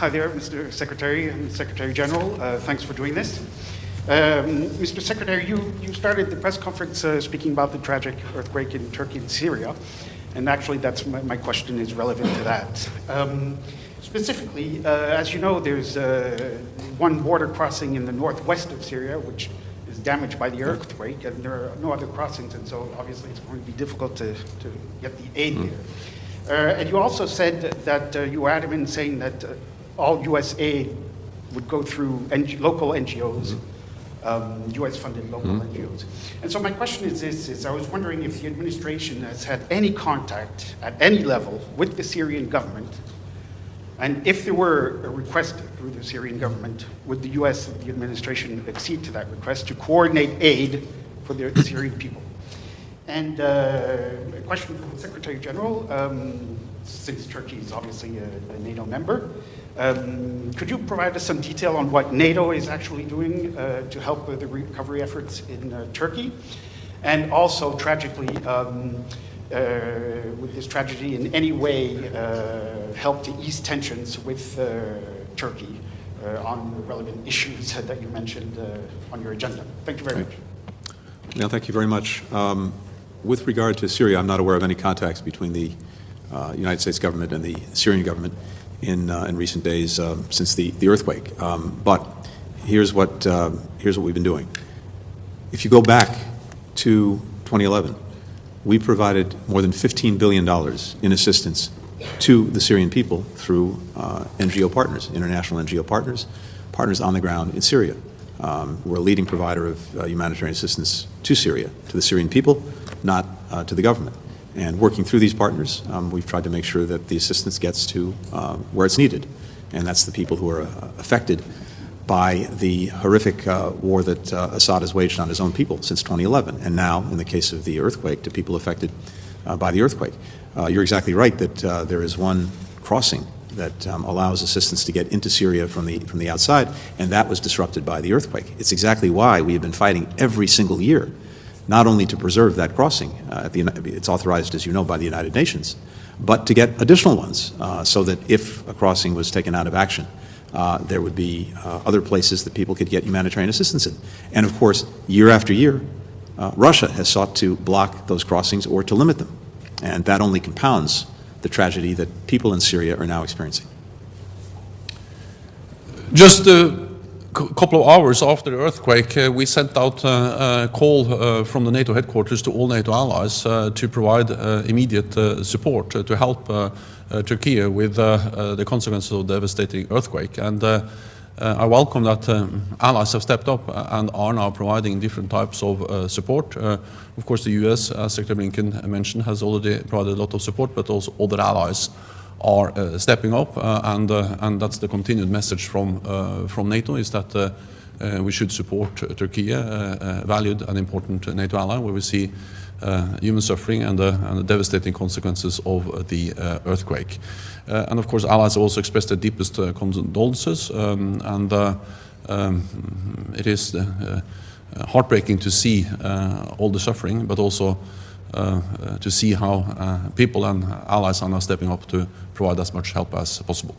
Hi there, Mr. Secretary and Secretary General. Thanks for doing this. Mr. Secretary, you started the press conference speaking about the tragic earthquake in Turkey and Syria, and actually that's my question is relevant to that. Specifically, as you know, there's one border crossing in the northwest of Syria, which is damaged by the earthquake, and there are no other crossings, and so obviously it's going to be difficult to get the aid there. And you also said that you were adamant in saying that all U.S. aid would go through local NGOs, U.S.-funded local NGOs. And so my question is this, I was wondering if the administration has had any contact at any level with the Syrian government, and if there were a request through the Syrian government, would the U.S. and the administration accede to that request to coordinate aid for the Syrian people? And a question for the Secretary General, since Turkey is obviously a NATO member, could you provide us some detail on what NATO is actually doing to help with the recovery efforts in Turkey? And also, tragically, with this tragedy in any way help to ease tensions with Turkey on the relevant issues that you mentioned on your agenda? Thank you very much. No, thank you very much. With regard to Syria, I'm not aware of any contacts between the United States government and the Syrian government in recent days since the earthquake. But here's what we've been doing. If you go back to 2011, we provided more than $15 billion in assistance to the Syrian people through NGO partners, international NGO partners on the ground in Syria. We're a leading provider of humanitarian assistance to Syria, to the Syrian people, not to the government. And working through these partners, we've tried to make sure that the assistance gets to where it's needed. And that's the people who are affected by the horrific war that Assad has waged on his own people since 2011. And now, in the case of the earthquake, to people affected by the earthquake. You're exactly right that there is one crossing that allows assistance to get into Syria from the outside, and that was disrupted by the earthquake. It's exactly why we have been fighting every single year, not only to preserve that crossing, it's authorized, as you know, by the United Nations, but to get additional ones so that if a crossing was taken out of action, there would be other places that people could get humanitarian assistance in. And of course, year after year, Russia has sought to block those crossings or to limit them. And that only compounds the tragedy that people in Syria are now experiencing. Just a couple of hours after the earthquake, we sent out a call from the NATO headquarters to all NATO allies to provide immediate support to help Turkey with the consequences of the devastating earthquake. And I welcome that allies have stepped up and are now providing different types of support. Of course, the US, as Secretary Blinken mentioned, has already provided a lot of support, but also other allies are stepping up, and that's the continued message from NATO, is that we should support Turkey, a valued and important NATO ally, where we see human suffering and the devastating consequences of the earthquake. And of course, allies also expressed their deepest condolences, and it is heartbreaking to see all the suffering, but also to see how people and allies are now stepping up to provide as much help as possible.